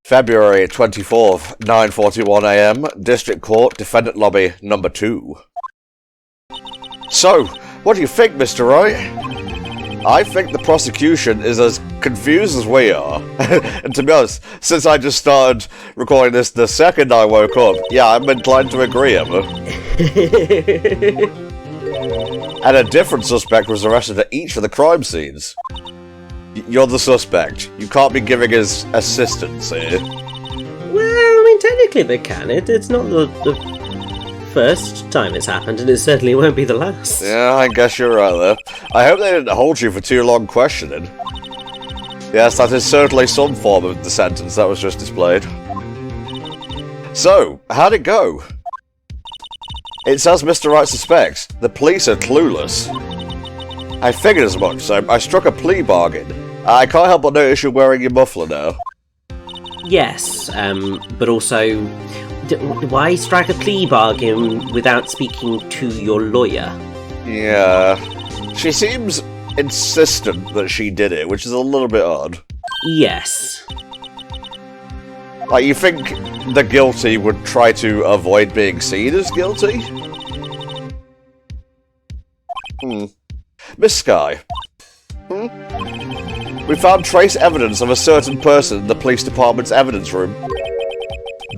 February 24th, 9:41 AM, District Court, Defendant Lobby number 2. So, what do you think, Mr. Wright? I think the prosecution is as confused as we are. And to be honest, since I just started recording this the second I woke up, yeah, I'm inclined to agree, Emma. And a different suspect was arrested at each of the crime scenes. You're the suspect. You can't be giving us assistance here. Well, I mean, technically they can. It's not the first time it's happened, and it certainly won't be the last. Yeah, I guess you're right there. I hope they didn't hold you for too long questioning. Yes, that is certainly some form of the sentence that was just displayed. So, how'd it go? It says Mr. Wright suspects. The police are clueless. I figured as much, so I struck a plea bargain. I can't help but notice you're wearing your muffler now. Yes, but also, why strike a plea bargain without speaking to your lawyer? Yeah, she seems insistent that she did it, which is a little bit odd. Yes. Like, you think the guilty would try to avoid being seen as guilty? Miss Skye. We found trace evidence of a certain person in the police department's evidence room.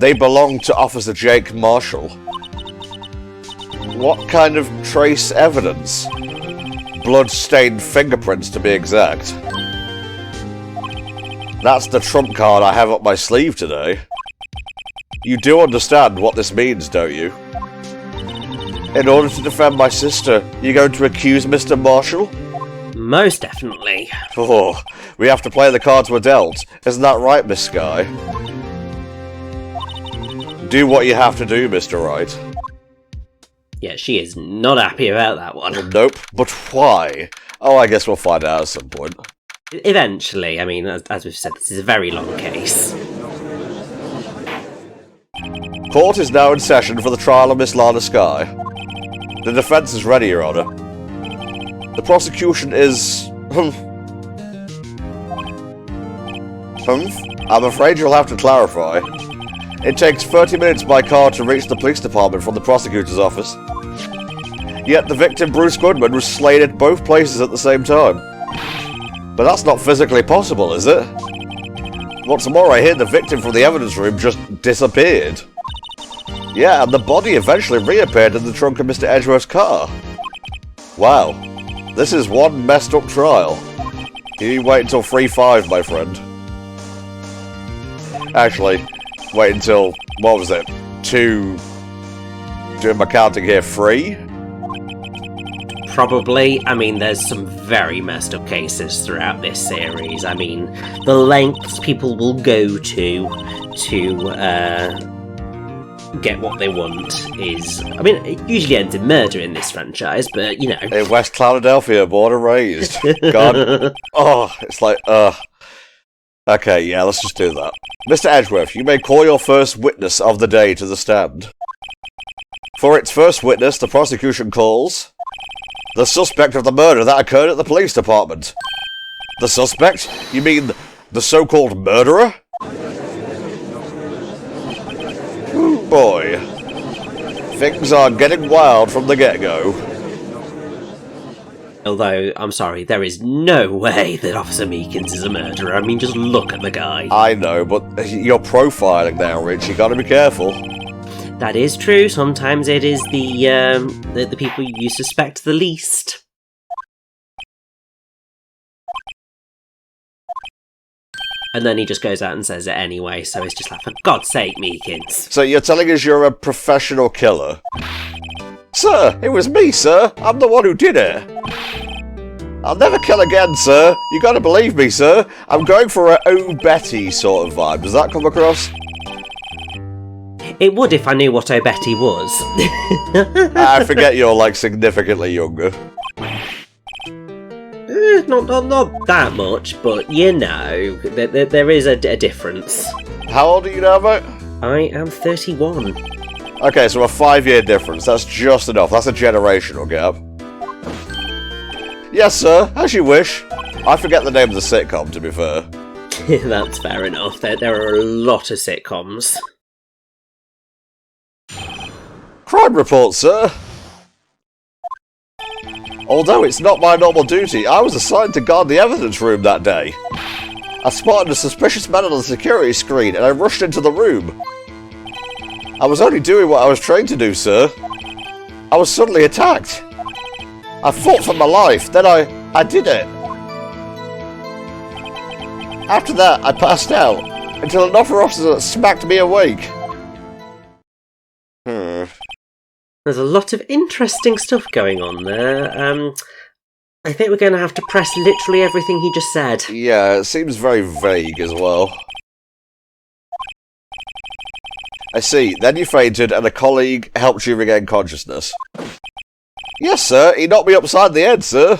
They belong to Officer Jake Marshall. What kind of trace evidence? Blood-stained fingerprints, to be exact. That's the trump card I have up my sleeve today. You do understand what this means, don't you? In order to defend my sister, you're going to accuse Mr. Marshall? Most definitely. Oh, we have to play the cards we're dealt. Isn't that right, Miss Skye? Do what you have to do, Mr. Wright. Yeah, she is not happy about that one. Nope, but why? Oh, I guess we'll find out at some point. Eventually, I mean, as we've said, this is a very long case. Court is now in session for the trial of Miss Lana Skye. The defense is ready, Your Honor. The prosecution is... I'm afraid you'll have to clarify. It takes 30 minutes by car to reach the police department from the prosecutor's office. Yet the victim, Bruce Goodman, was slain at both places at the same time. But that's not physically possible, is it? What's more, I hear the victim from the evidence room just disappeared. Yeah, and the body eventually reappeared in the trunk of Mr. Edgeworth's car. Wow. This is one messed up trial. You wait until 3-5, my friend. Actually, wait until, what was it? 2... Doing my counting here, 3? Probably. I mean, there's some very messed up cases throughout this series. I mean, the lengths people will go to get what they want is... I mean, it usually ends in murder in this franchise, but, you know... In West Clonadelphia, born and raised. God. Oh, it's like, Okay, yeah, let's just do that. Mr. Edgeworth, you may call your first witness of the day to the stand. For its first witness, the prosecution calls... the suspect of the murder that occurred at the police department. The suspect? You mean the so-called murderer? Ooh, boy. Things are getting wild from the get-go. Although, I'm sorry, there is no way that Officer Meekins is a murderer. I mean, just look at the guy. I know, but you're profiling now, Rich. You gotta be careful. That is true. Sometimes it is the people you suspect the least. And then he just goes out and says it anyway, so it's just like, for God's sake, Meekins. So you're telling us you're a professional killer? Sir, it was me, sir. I'm the one who did it. I'll never kill again, sir. You gotta believe me, sir. I'm going for a Oh Betty sort of vibe. Does that come across? It would if I knew what Oh Betty was. I forget you're, like, significantly younger. Not that much, but you know, there is a difference. How old are you now, mate? I am 31. Okay, so a 5-year difference. That's just enough. That's a generational gap. Yes, sir. As you wish. I forget the name of the sitcom, to be fair. That's fair enough. There are a lot of sitcoms. Crime report, sir. Although it's not my normal duty, I was assigned to guard the evidence room that day. I spotted a suspicious man on the security screen and I rushed into the room. I was only doing what I was trained to do, sir. I was suddenly attacked. I fought for my life, then I did it. After that, I passed out, until another officer smacked me awake. There's a lot of interesting stuff going on there. I think we're going to have to press literally everything he just said. Yeah, it seems very vague as well. I see. Then you fainted and a colleague helped you regain consciousness. Yes, sir. He knocked me upside the head, sir.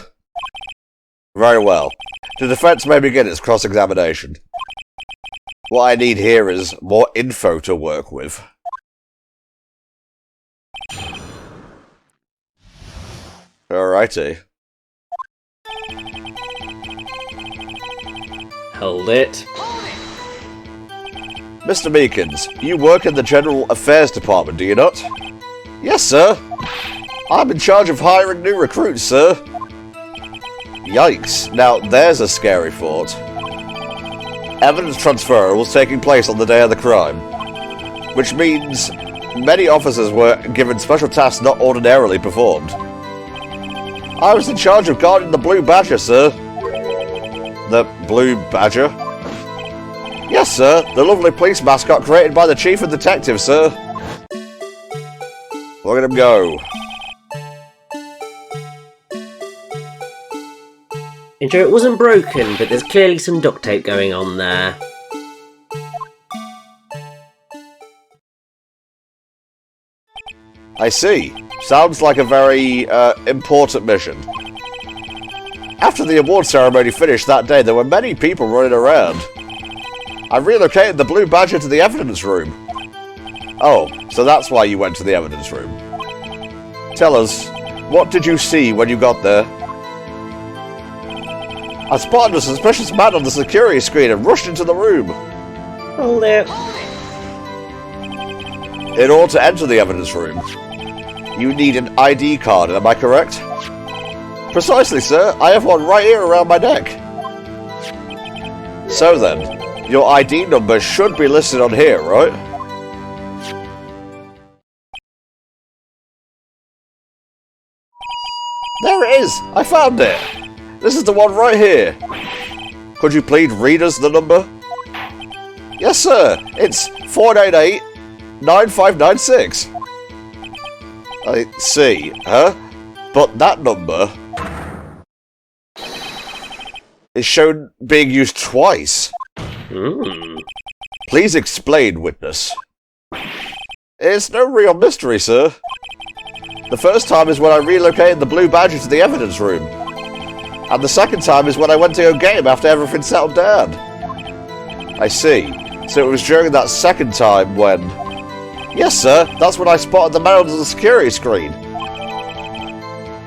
Very well. The defence may begin its cross-examination. What I need here is more info to work with. Alrighty. Hold it. Mr. Meekins, you work in the General Affairs Department, do you not? Yes, sir. I'm in charge of hiring new recruits, sir. Yikes. Now, there's a scary thought. Evidence transfer was taking place on the day of the crime, which means many officers were given special tasks not ordinarily performed. I was in charge of guarding the Blue Badger, sir. The Blue Badger? Yes, sir. The lovely police mascot created by the Chief of Detectives, sir. Look at him go. Intro, it wasn't broken, but there's clearly some duct tape going on there. I see. Sounds like a very, important mission. After the award ceremony finished that day, there were many people running around. I relocated the Blue Badger to the evidence room. Oh, so that's why you went to the evidence room. Tell us, what did you see when you got there? I spotted a suspicious man on the security screen and rushed into the room. Hold it. In order to enter the evidence room, you need an ID card, am I correct? Precisely, sir. I have one right here around my neck. So then, your ID number should be listed on here, right? There it is! I found it! This is the one right here. Could you please read us the number? Yes, sir. It's 498-9596. I see, huh? But that number is shown being used twice. Please explain, witness. It's no real mystery, sir. The first time is when I relocated the Blue Badger to the evidence room. And the second time is when I went to go get him after everything settled down. I see. So it was during that second time when... Yes, sir. That's when I spotted the man on the security screen.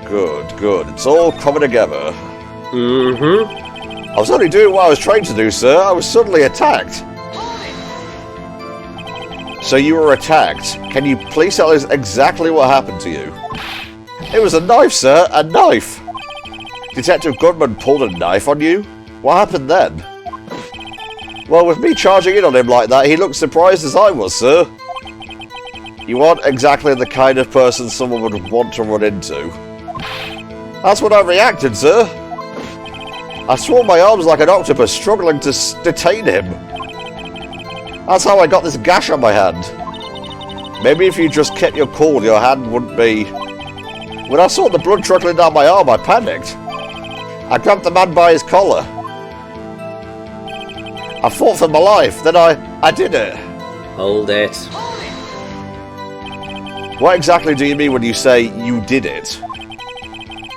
Good, good. It's all coming together. I was only doing what I was trained to do, sir. I was suddenly attacked. So you were attacked. Can you please tell us exactly what happened to you? It was a knife, sir. A knife. Detective Goodman pulled a knife on you? What happened then? Well, with me charging in on him like that, he looked surprised as I was, sir. You aren't exactly the kind of person someone would want to run into. That's what I reacted, sir. I swung my arms like an octopus, struggling to detain him. That's how I got this gash on my hand. Maybe if you just kept your cool, your hand wouldn't be... When I saw the blood trickling down my arm, I panicked. I grabbed the man by his collar. I fought for my life, then I did it. Hold it. What exactly do you mean when you say you did it?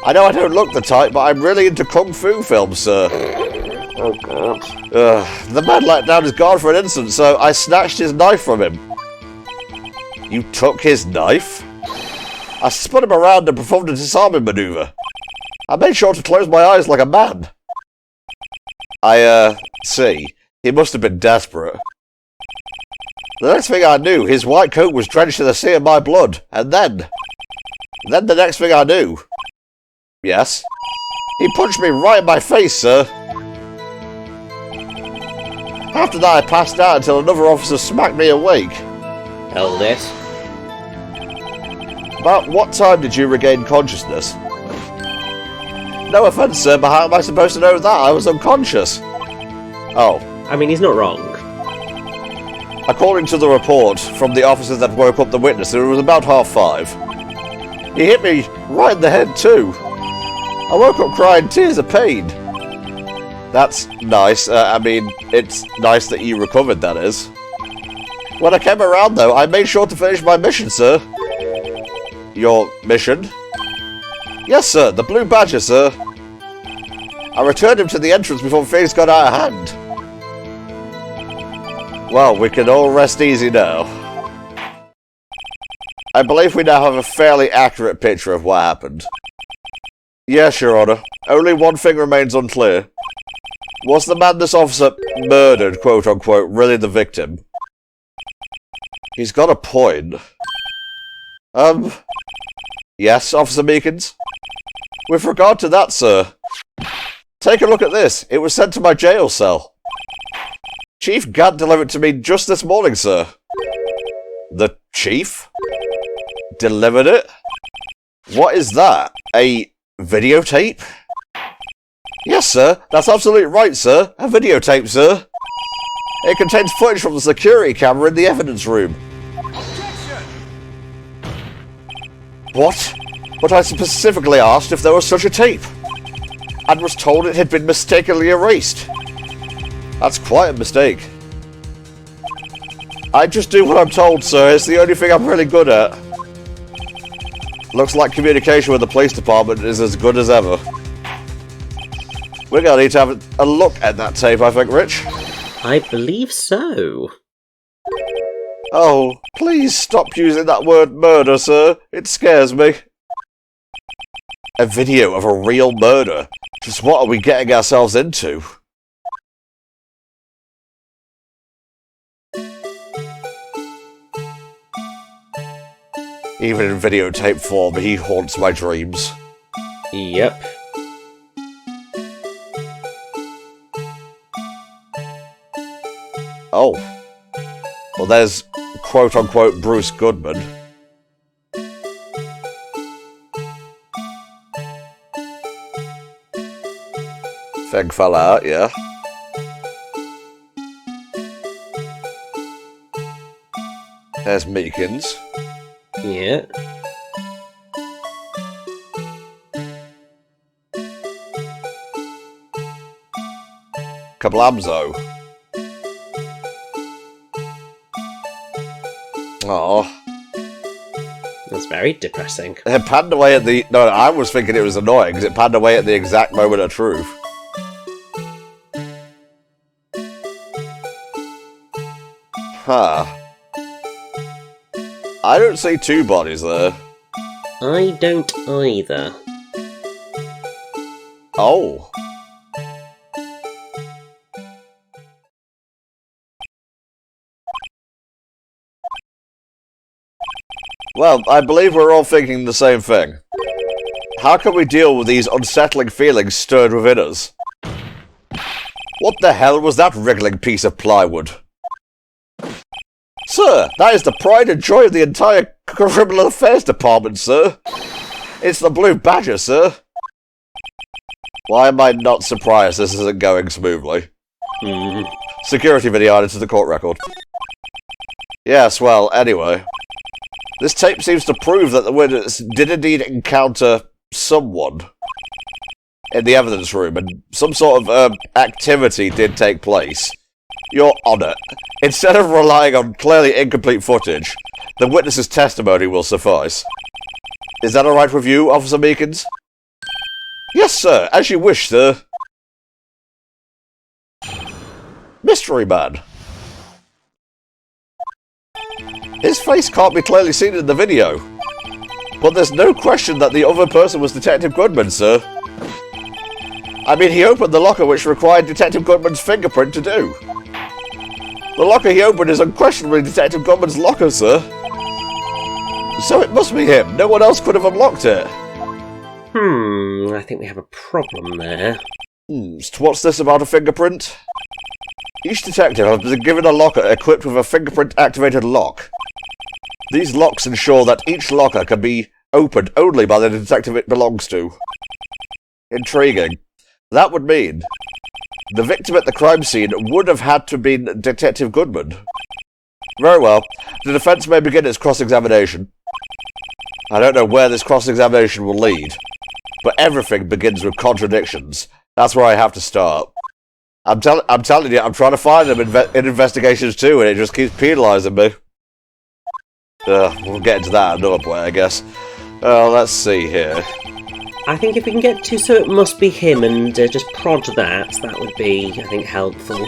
I know I don't look the type, but I'm really into Kung Fu films, sir. Oh, God. The man let down his guard for an instant, so I snatched his knife from him. You took his knife? I spun him around and performed a disarming maneuver. I made sure to close my eyes like a man. I see. He must have been desperate. The next thing I knew, his white coat was drenched in a sea of my blood, and then the next thing I knew... Yes? He punched me right in my face, sir. After that, I passed out until another officer smacked me awake. Held it. About what time did you regain consciousness? No offense, sir, but how am I supposed to know that? I was unconscious. Oh. I mean, he's not wrong. According to the report from the officers that woke up the witness, it was about 5:30. He hit me right in the head, too. I woke up crying tears of pain. That's nice. I mean, it's nice that you recovered, that is. When I came around, though, I made sure to finish my mission, sir. Your mission? Yes, sir. The Blue Badger, sir. I returned him to the entrance before things got out of hand. Well, we can all rest easy now. I believe we now have a fairly accurate picture of what happened. Yes, Your Honor. Only one thing remains unclear. Was the man this officer murdered, quote-unquote, really the victim? He's got a point. Yes, Officer Meekins? With regard to that, sir, take a look at this. It was sent to my jail cell. Chief Gant delivered it to me just this morning, sir. The Chief? Delivered it? What is that? A videotape? Yes, sir. That's absolutely right, sir. A videotape, sir. It contains footage from the security camera in the evidence room. Objection! What? But I specifically asked if there was such a tape, and was told it had been mistakenly erased. That's quite a mistake. I just do what I'm told, sir. It's the only thing I'm really good at. Looks like communication with the police department is as good as ever. We're gonna need to have a look at that tape, I think, Rich. I believe so. Oh, please stop using that word murder, sir. It scares me. A video of a real murder. Just what are we getting ourselves into? Even in videotape form, he haunts my dreams. Yep. Oh. Well, there's quote-unquote Bruce Goodman. Thing fell out, yeah. There's Meekins. Yeah. Kablamzo. Oh, That's very depressing. it panned away at the... No, I was thinking it was annoying, because it panned away at the exact moment of truth. Huh. I don't see two bodies there. I don't either. Oh. Well, I believe we're all thinking the same thing. How can we deal with these unsettling feelings stirred within us? What the hell was that wriggling piece of plywood? Sir, that is the pride and joy of the entire Criminal Affairs Department, sir. It's the Blue Badger, sir. Why am I not surprised this isn't going smoothly? Security video added to the court record. Yes, well, anyway. This tape seems to prove that the witness did indeed encounter someone in the evidence room, and some sort of activity did take place. Your Honour, instead of relying on clearly incomplete footage, the witness's testimony will suffice. Is that alright with you, Officer Meekins? Yes, sir, as you wish, sir. Mystery Man. His face can't be clearly seen in the video. But there's no question that the other person was Detective Goodman, sir. I mean, he opened the locker which required Detective Goodman's fingerprint to do. The locker he opened is unquestionably Detective Goodman's locker, sir. So it must be him. No one else could have unlocked it. I think we have a problem there. So what's this about a fingerprint? Each detective has been given a locker equipped with a fingerprint-activated lock. These locks ensure that each locker can be opened only by the detective it belongs to. Intriguing. That would mean the victim at the crime scene would have had to be Detective Goodman. Very well. The defense may begin its cross-examination. I don't know where this cross-examination will lead, but everything begins with contradictions. That's where I have to start. I'm telling you, I'm trying to find them in investigations too, and it just keeps penalising me. We'll get into that another point, I guess. Let's see here. I think if we can get to so it must be him and just prod that would be, I think, helpful.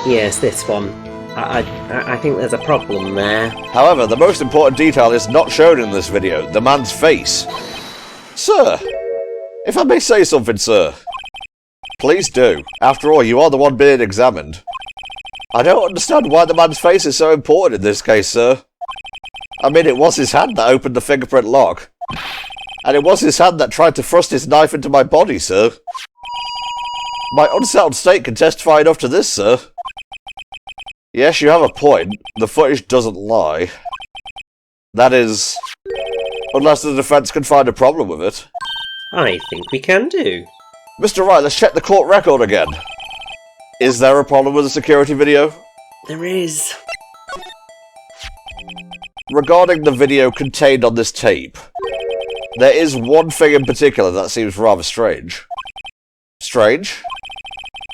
Yes, this one. I think there's a problem there. However, the most important detail is not shown in this video, the man's face. Sir! If I may say something, sir. Please do. After all, you are the one being examined. I don't understand why the man's face is so important in this case, sir. I mean, it was his hand that opened the fingerprint lock. And it was his hand that tried to thrust his knife into my body, sir. My unsettled state can testify enough to this, sir. Yes, you have a point. The footage doesn't lie. That is, unless the defense can find a problem with it. I think we can do. Mr. Wright, let's check the court record again. Is there a problem with the security video? There is. Regarding the video contained on this tape, there is one thing in particular that seems rather strange. Strange?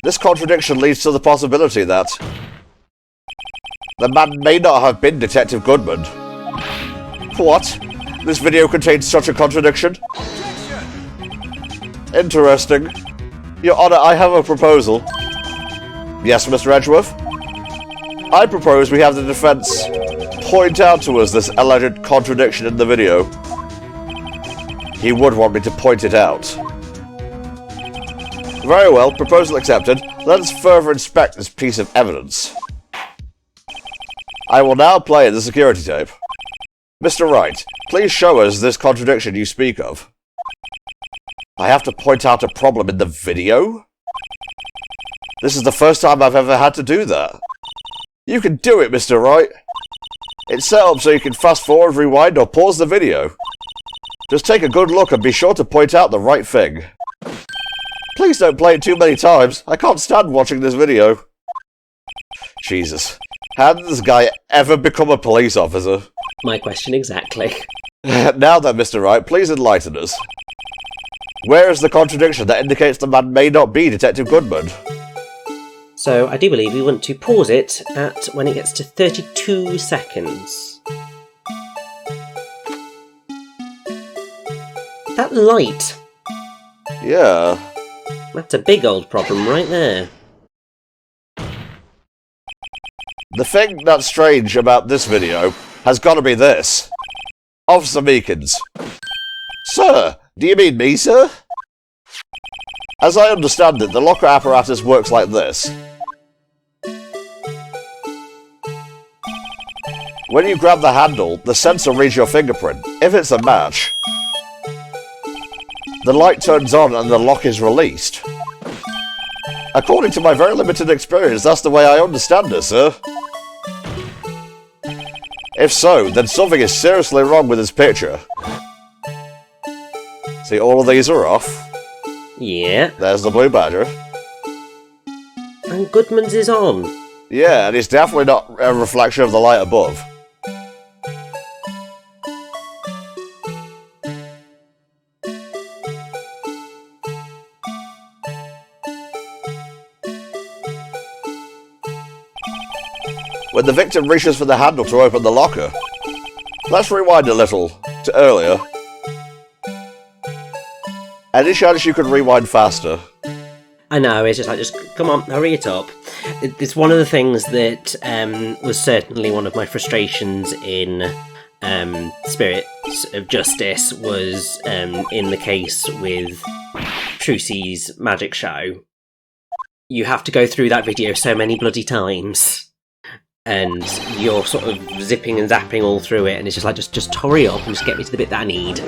This contradiction leads to the possibility that the man may not have been Detective Goodman. What? This video contains such a contradiction? Interesting. Your Honor, I have a proposal. Yes, Mr. Edgeworth? I propose we have the defense point out to us this alleged contradiction in the video. He would want me to point it out. Very well, proposal accepted. Let us further inspect this piece of evidence. I will now play the security tape. Mr. Wright, please show us this contradiction you speak of. I have to point out a problem in the video? This is the first time I've ever had to do that. You can do it, Mr. Wright. It's set up so you can fast forward, rewind, or pause the video. Just take a good look and be sure to point out the right thing. Please don't play it too many times. I can't stand watching this video. Jesus. How did this guy ever become a police officer? My question exactly. Now then, Mr. Wright, please enlighten us. Where is the contradiction that indicates the man may not be Detective Goodman? So I do believe we want to pause it at when it gets to 32 seconds. That light. Yeah. That's a big old problem right there. The thing that's strange about this video has got to be this. Officer Meekins. Sir, do you mean me, sir? As I understand it, the locker apparatus works like this. When you grab the handle, the sensor reads your fingerprint. If it's a match, the light turns on and the lock is released. According to my very limited experience, that's the way I understand it, sir. If so, then something is seriously wrong with this picture. See, all of these are off. Yeah. There's the blue badger. And Goodman's is on. Yeah, and it's definitely not a reflection of the light above. When the victim reaches for the handle to open the locker. Let's rewind a little to earlier. Any chance you could rewind faster? I know, it's just come on, hurry it up. It's one of the things that was certainly one of my frustrations in Spirits of Justice was in the case with Trucy's magic show, you have to go through that video so many bloody times, and you're sort of zipping and zapping all through it, and it's just like, just hurry up and just get me to the bit that I need.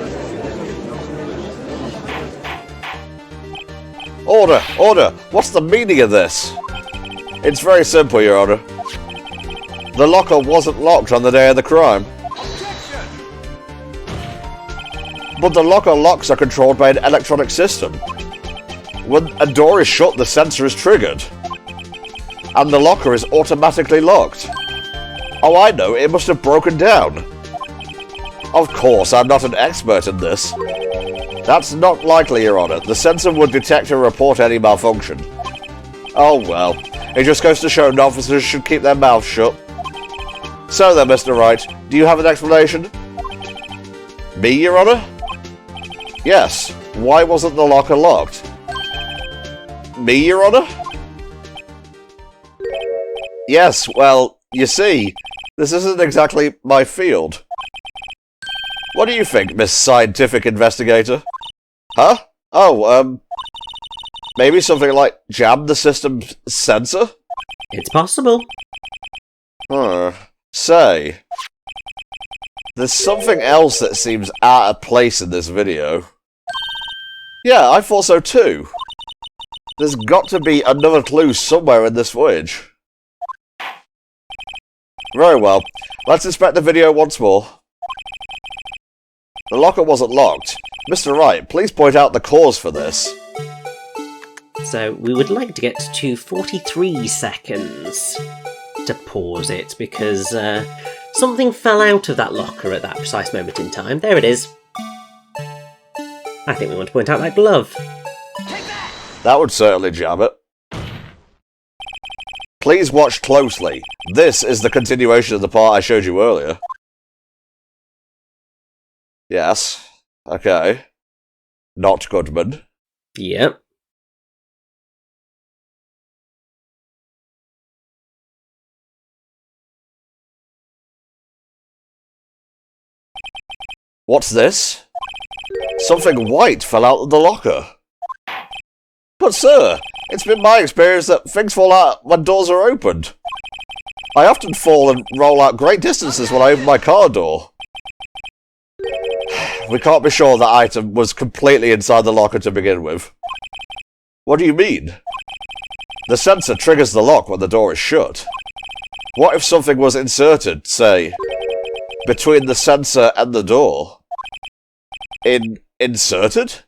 Order! Order! What's the meaning of this? It's very simple, Your Honor. The locker wasn't locked on the day of the crime. But the locker locks are controlled by an electronic system. When a door is shut, the sensor is triggered. And the locker is automatically locked. Oh, I know, it must have broken down. Of course, I'm not an expert in this. That's not likely, Your Honor. The sensor would detect and report any malfunction. Oh well, it just goes to show novices should keep their mouths shut. So then, Mr. Wright, do you have an explanation? Me, Your Honor? Yes. Why wasn't the locker locked? Me, Your Honor? Yes, well, you see, this isn't exactly my field. What do you think, Miss Scientific Investigator? Huh? Oh, maybe something like jam the system's sensor? It's possible. Say, there's something else that seems out of place in this video. Yeah, I thought so too. There's got to be another clue somewhere in this footage. Very well, let's inspect the video once more. The locker wasn't locked. Mr. Wright, please point out the cause for this. So we would like to get to 43 seconds to pause it, because something fell out of that locker at that precise moment in time. There it is. I think we want to point out that glove. That would certainly jam it. Please watch closely. This is the continuation of the part I showed you earlier. Yes. Okay. Not Goodman. Yep. What's this? Something white fell out of the locker. But sir, it's been my experience that things fall out when doors are opened. I often fall and roll out great distances when I open my car door. We can't be sure that item was completely inside the locker to begin with. What do you mean? The sensor triggers the lock when the door is shut. What if something was inserted, say, between the sensor and the door? Inserted?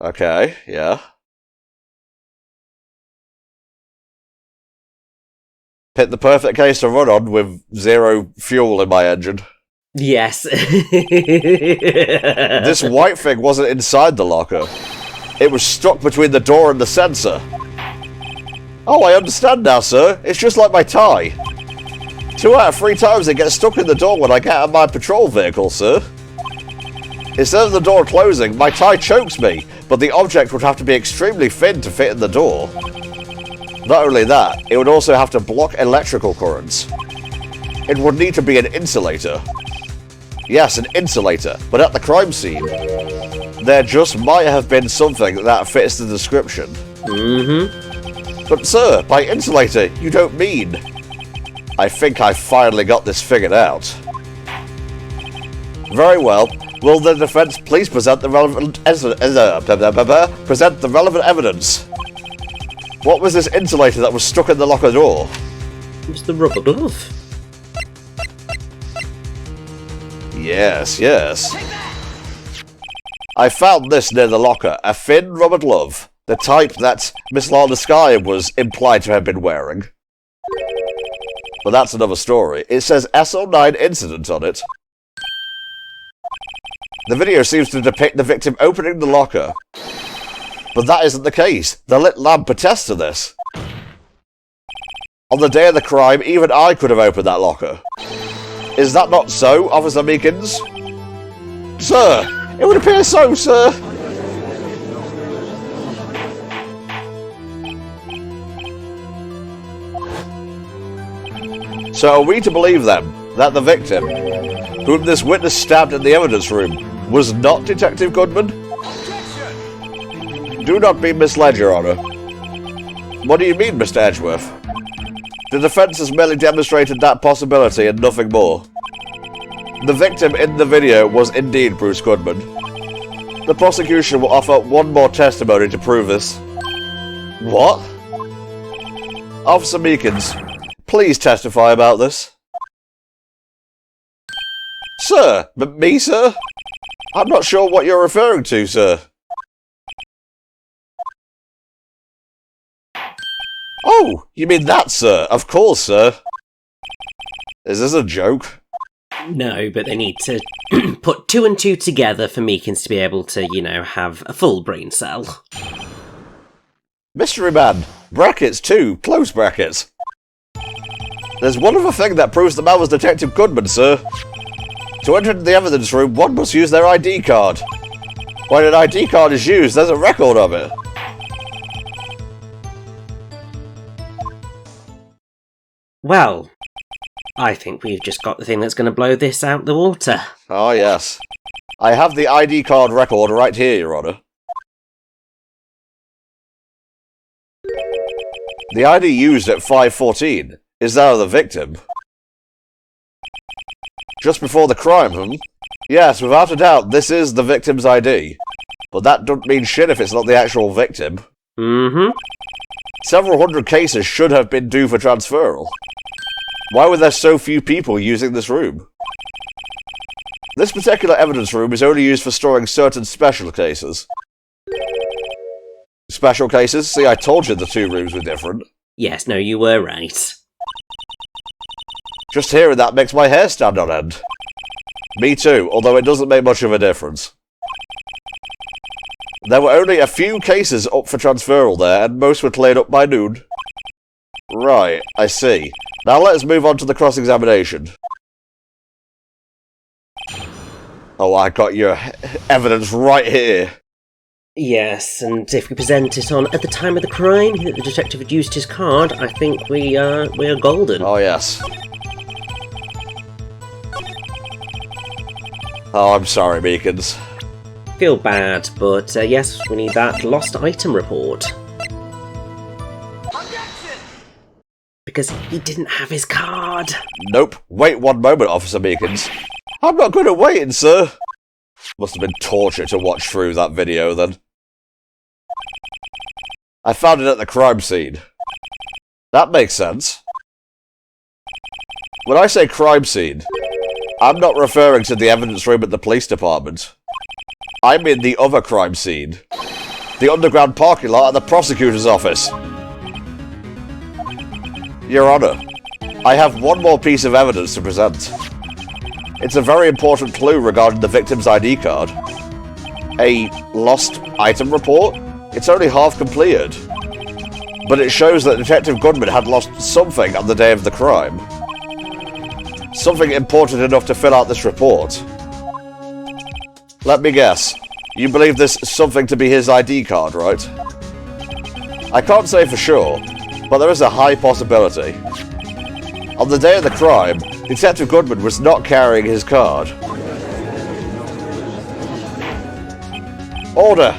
Okay, yeah. Pick the perfect case to run on with 0 fuel in my engine. Yes. This white thing wasn't inside the locker. It was stuck between the door and the sensor. Oh, I understand now, sir. It's just like my tie. 2 out of 3 times it gets stuck in the door when I get out of my patrol vehicle, sir. Instead of the door closing, my tie chokes me, but the object would have to be extremely thin to fit in the door. Not only that, it would also have to block electrical currents. It would need to be an insulator. Yes, an insulator, but at the crime scene, there just might have been something that fits the description. Mm-hmm. But sir, by insulator, you don't mean... I think I finally got this figured out. Very well. Will the defense please present the relevant evidence? What was this insulator that was stuck in the locker door? It was the rubber glove. Yes, yes. I found this near the locker, a thin rubber glove, the type that Miss Lana Sky was implied to have been wearing. But that's another story. It says SO9 incident on it. The video seems to depict the victim opening the locker. But that isn't the case. The lit lamp attests to this. On the day of the crime, even I could have opened that locker. Is that not so, Officer Meekins? Sir, it would appear so, sir. So are we to believe, then, that the victim, whom this witness stabbed in the evidence room, was not Detective Goodman? Do not be misled, Your Honor. What do you mean, Mr. Edgeworth? The defense has merely demonstrated that possibility and nothing more. The victim in the video was indeed Bruce Goodman. The prosecution will offer one more testimony to prove this. What? Officer Meekins, please testify about this. Sir? Me, sir? I'm not sure what you're referring to, sir. Oh, you mean that, sir? Of course, sir. Is this a joke? No, but they need to put 2 and 2 together for Meekins to be able to, have a full brain cell. Mystery man. Brackets, too. Close brackets. There's one other thing that proves the man was Detective Goodman, sir. To enter into the evidence room, one must use their ID card. When an ID card is used, there's a record of it. Well, I think we've just got the thing that's going to blow this out the water. Oh, yes. I have the ID card record right here, Your Honor. The ID used at 5:14 is that of the victim. Just before the crime, Yes, without a doubt, this is the victim's ID. But that doesn't mean shit if it's not the actual victim. Mm-hmm. Several hundred cases should have been due for transferal. Why were there so few people using this room? This particular evidence room is only used for storing certain special cases. Special cases? See, I told you the 2 rooms were different. Yes, no, you were right. Just hearing that makes my hair stand on end. Me too, although it doesn't make much of a difference. There were only a few cases up for transferal there, and most were cleared up by noon. Right, I see. Now let's move on to the cross-examination. Oh, I got your evidence right here. Yes, and if we present it on at the time of the crime that the detective had used his card, I think we are golden. Oh, yes. Oh, I'm sorry, Meekins. Feel bad, but yes, we need that lost item report. Because he didn't have his card. Nope. Wait one moment, Officer Meekins. I'm not good at waiting, sir. Must have been torture to watch through that video, then. I found it at the crime scene. That makes sense. When I say crime scene, I'm not referring to the evidence room at the police department. I mean the other crime scene. The underground parking lot at the prosecutor's office. Your Honor, I have one more piece of evidence to present. It's a very important clue regarding the victim's ID card. A lost item report? It's only half completed. But it shows that Detective Goodman had lost something on the day of the crime. Something important enough to fill out this report. Let me guess. You believe this something to be his ID card, right? I can't say for sure, but there is a high possibility. On the day of the crime, Detective Goodman was not carrying his card. Order!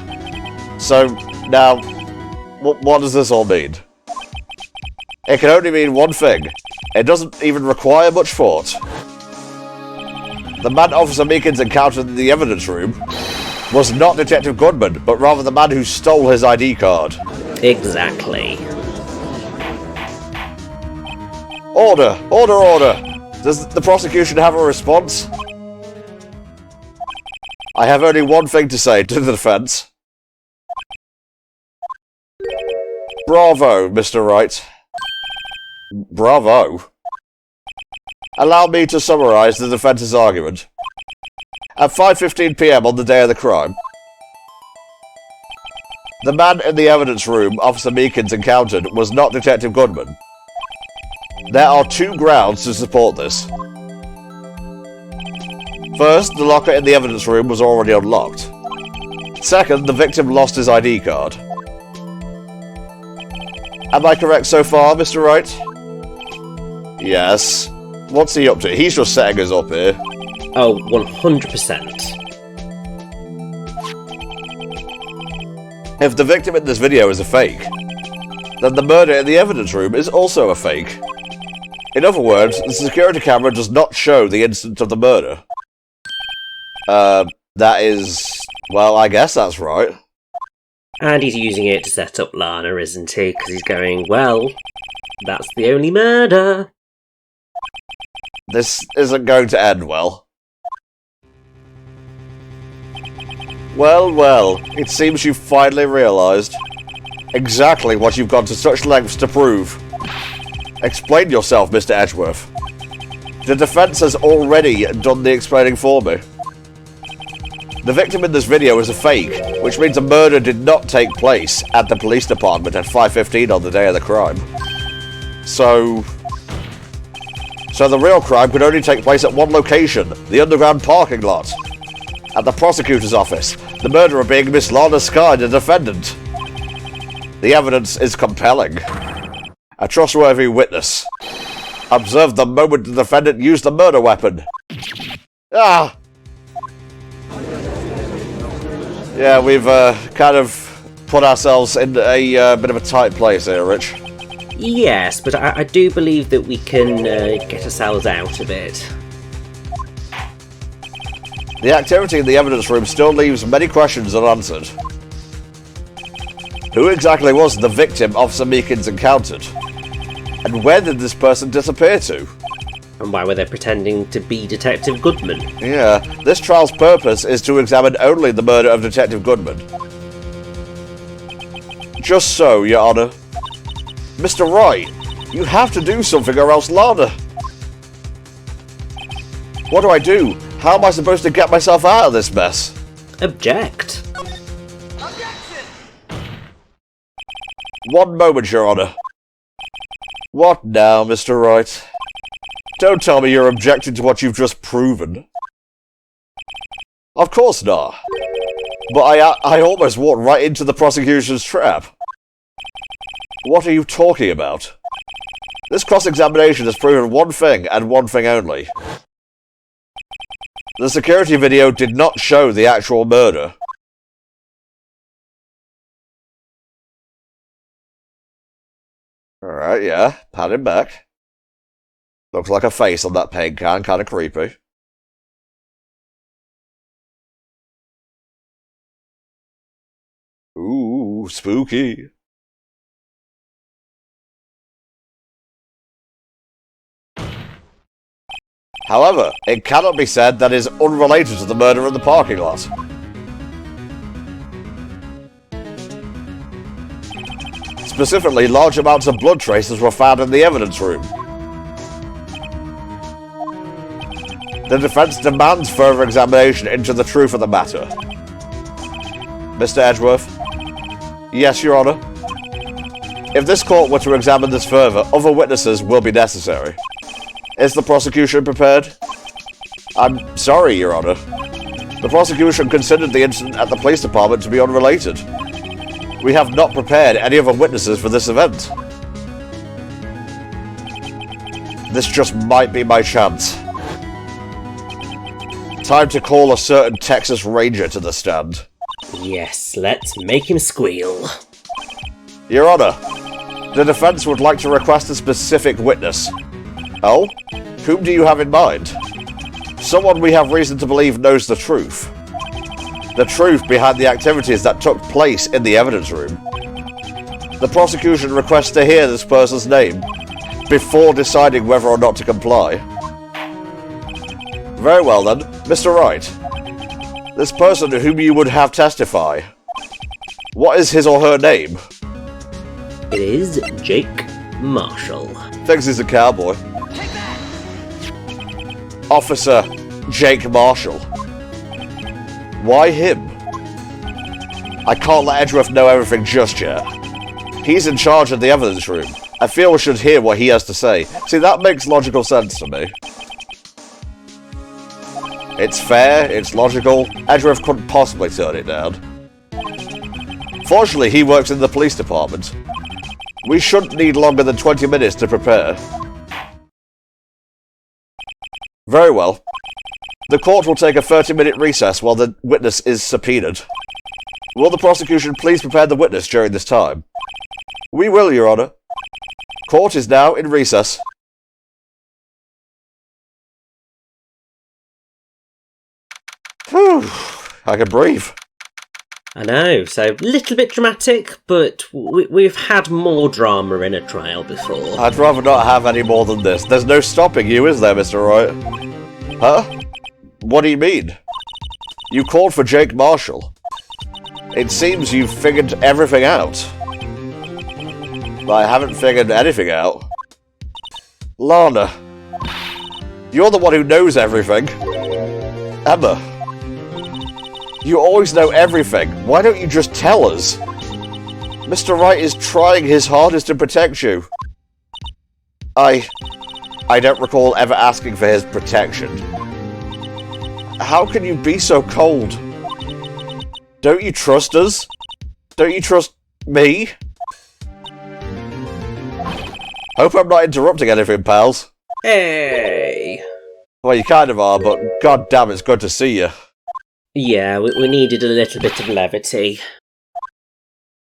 So, now, what does this all mean? It can only mean one thing. It doesn't even require much thought. The man Officer Meekins encountered in the evidence room was not Detective Goodman, but rather the man who stole his ID card. Exactly. Order! Order, order! Does the prosecution have a response? I have only one thing to say to the defense. Bravo, Mr. Wright. Bravo. Allow me to summarize the defense's argument. At 5:15 PM on the day of the crime, the man in the evidence room Officer Meekins encountered was not Detective Goodman. There are 2 grounds to support this. First, the locker in the evidence room was already unlocked. Second, the victim lost his ID card. Am I correct so far, Mr. Wright? Yes. What's he up to? He's just setting us up here. Oh, 100%. If the victim in this video is a fake, then the murder in the evidence room is also a fake. In other words, the security camera does not show the instant of the murder. That is... well, I guess that's right. And he's using it to set up Lana, isn't he? Because he's going, well, that's the only murder. This isn't going to end well. Well, well, it seems you've finally realised exactly what you've gone to such lengths to prove. Explain yourself, Mr. Edgeworth. The defence has already done the explaining for me. The victim in this video is a fake, which means a murder did not take place at the police department at 5:15 on the day of the crime. So the real crime could only take place at one location, the underground parking lot. At the prosecutor's office, the murderer being Miss Lana Skye, the defendant. The evidence is compelling. A trustworthy witness observed the moment the defendant used the murder weapon. Ah! Yeah, we've kind of put ourselves in a bit of a tight place here, Rich. Yes, but I do believe that we can get ourselves out of it. The activity in the evidence room still leaves many questions unanswered. Who exactly was the victim Officer Meekins encountered? And where did this person disappear to? And why were they pretending to be Detective Goodman? Yeah, this trial's purpose is to examine only the murder of Detective Goodman. Just so, Your Honour. Mr. Wright, you have to do something or else Lana. What do I do? How am I supposed to get myself out of this mess? Object. Objection! One moment, Your Honour. What now, Mr. Wright? Don't tell me you're objecting to what you've just proven. Of course not. But I almost walked right into the prosecution's trap. What are you talking about? This cross-examination has proven one thing, and one thing only. The security video did not show the actual murder. Alright, yeah. Pat him back. Looks like a face on that paint can, kinda creepy. Ooh, spooky. However, it cannot be said that it is unrelated to the murder in the parking lot. Specifically, large amounts of blood traces were found in the evidence room. The defence demands further examination into the truth of the matter. Mr. Edgeworth? Yes, Your Honour. If this court were to examine this further, other witnesses will be necessary. Is the prosecution prepared? I'm sorry, Your Honour. The prosecution considered the incident at the police department to be unrelated. We have not prepared any other witnesses for this event. This just might be my chance. Time to call a certain Texas Ranger to the stand. Yes, let's make him squeal. Your Honour, the defence would like to request a specific witness. Oh? Whom do you have in mind? Someone we have reason to believe knows the truth. The truth behind the activities that took place in the evidence room. The prosecution requests to hear this person's name before deciding whether or not to comply. Very well then, Mr. Wright. This person whom you would have testify. What is his or her name? It is Jake Marshall. Thinks he's a cowboy. Officer Jake Marshall. Why him? I can't let Edgeworth know everything just yet. He's in charge of the evidence room. I feel we should hear what he has to say. See, that makes logical sense to me. It's fair, it's logical. Edgeworth couldn't possibly turn it down. Fortunately, he works in the police department. We shouldn't need longer than 20 minutes to prepare. Very well. The court will take a 30-minute recess while the witness is subpoenaed. Will the prosecution please prepare the witness during this time? We will, Your Honour. Court is now in recess. Whew, I can breathe. I know, so a little bit dramatic, but we've had more drama in a trial before. I'd rather not have any more than this. There's no stopping you, is there, Mr. Wright? Huh? What do you mean? You called for Jake Marshall. It seems you've figured everything out. But I haven't figured anything out. Lana, you're the one who knows everything. Emma, you always know everything. Why don't you just tell us? Mr. Wright is trying his hardest to protect you. I don't recall ever asking for his protection. How can you be so cold? Don't you trust us? Don't you trust me? Hope I'm not interrupting anything, pals. Hey! Well, you kind of are, but god damn, it's good to see you. Yeah, we needed a little bit of levity.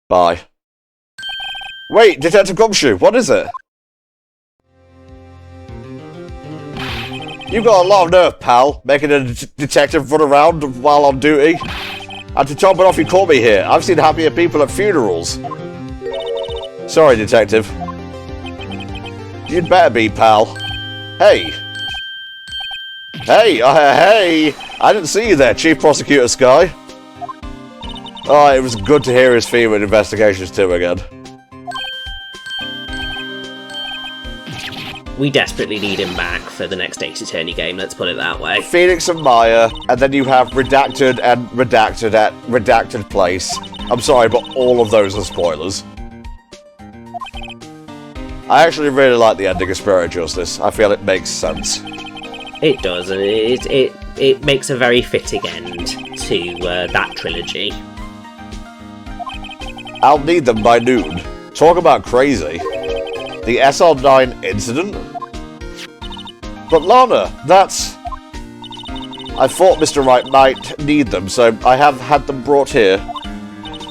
Bye. Wait, Detective Gumshoe, what is it? You've got a lot of nerve, pal, making a detective run around while on duty. And to top it off, you caught me here. I've seen happier people at funerals. Sorry, Detective. You'd better be, pal. Hey. Hey, hey! I didn't see you there, Chief Prosecutor Sky. Oh, it was good to hear his theme in Investigations 2 again. We desperately need him back for the next Ace Attorney game, let's put it that way. Phoenix and Maya, and then you have Redacted and Redacted at Redacted Place. I'm sorry, but all of those are spoilers. I actually really like the ending of Spirit of Justice. I feel it makes sense. It does, and it makes a very fitting end to that trilogy. I'll need them by noon. Talk about crazy. The SL9 incident? But Lana, that's... I thought Mr. Wright might need them, so I have had them brought here.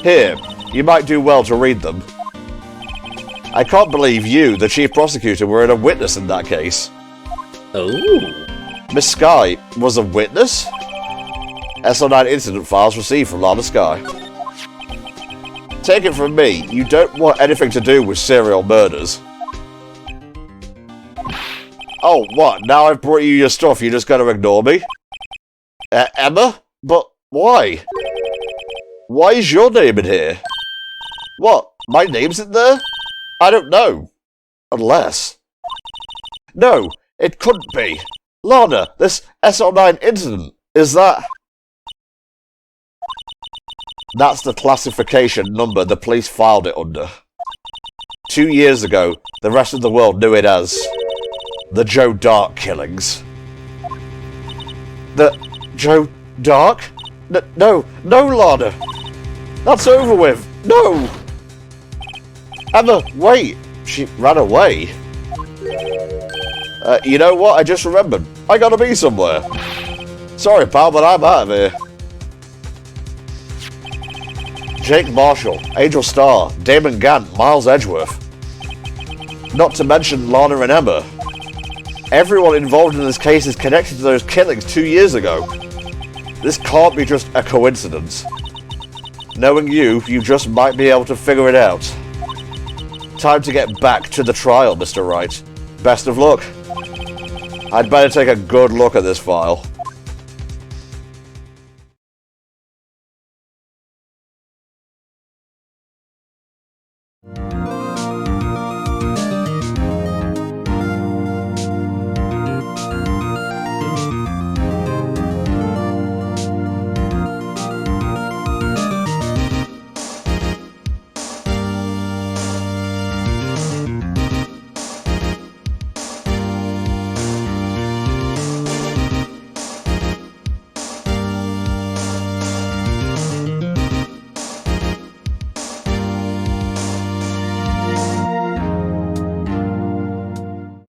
Here, you might do well to read them. I can't believe you, the Chief Prosecutor, were a witness in that case. Oh. Miss Sky was a witness? SL9 incident files received from Lana Sky. Take it from me, you don't want anything to do with serial murders. Oh, what? Now I've brought you your stuff, you're just going to ignore me? Emma? But why? Why is your name in here? What? My name's in there? I don't know. Unless... No, it couldn't be. Lana, this SL9 incident, is that... That's the classification number the police filed it under. 2 years ago, the rest of the world knew it as... the Joe Dark killings. The... Joe Dark? No, Lana! That's over with! No! Emma, wait! She ran away. You know what? I just remembered. I gotta be somewhere. Sorry, pal, but I'm out of here. Jake Marshall, Angel Starr, Damon Gant, Miles Edgeworth. Not to mention Lana and Emma. Everyone involved in this case is connected to those killings 2 years ago. This can't be just a coincidence. Knowing you just might be able to figure it out. Time to get back to the trial, Mr. Wright. Best of luck. I'd better take a good look at this file.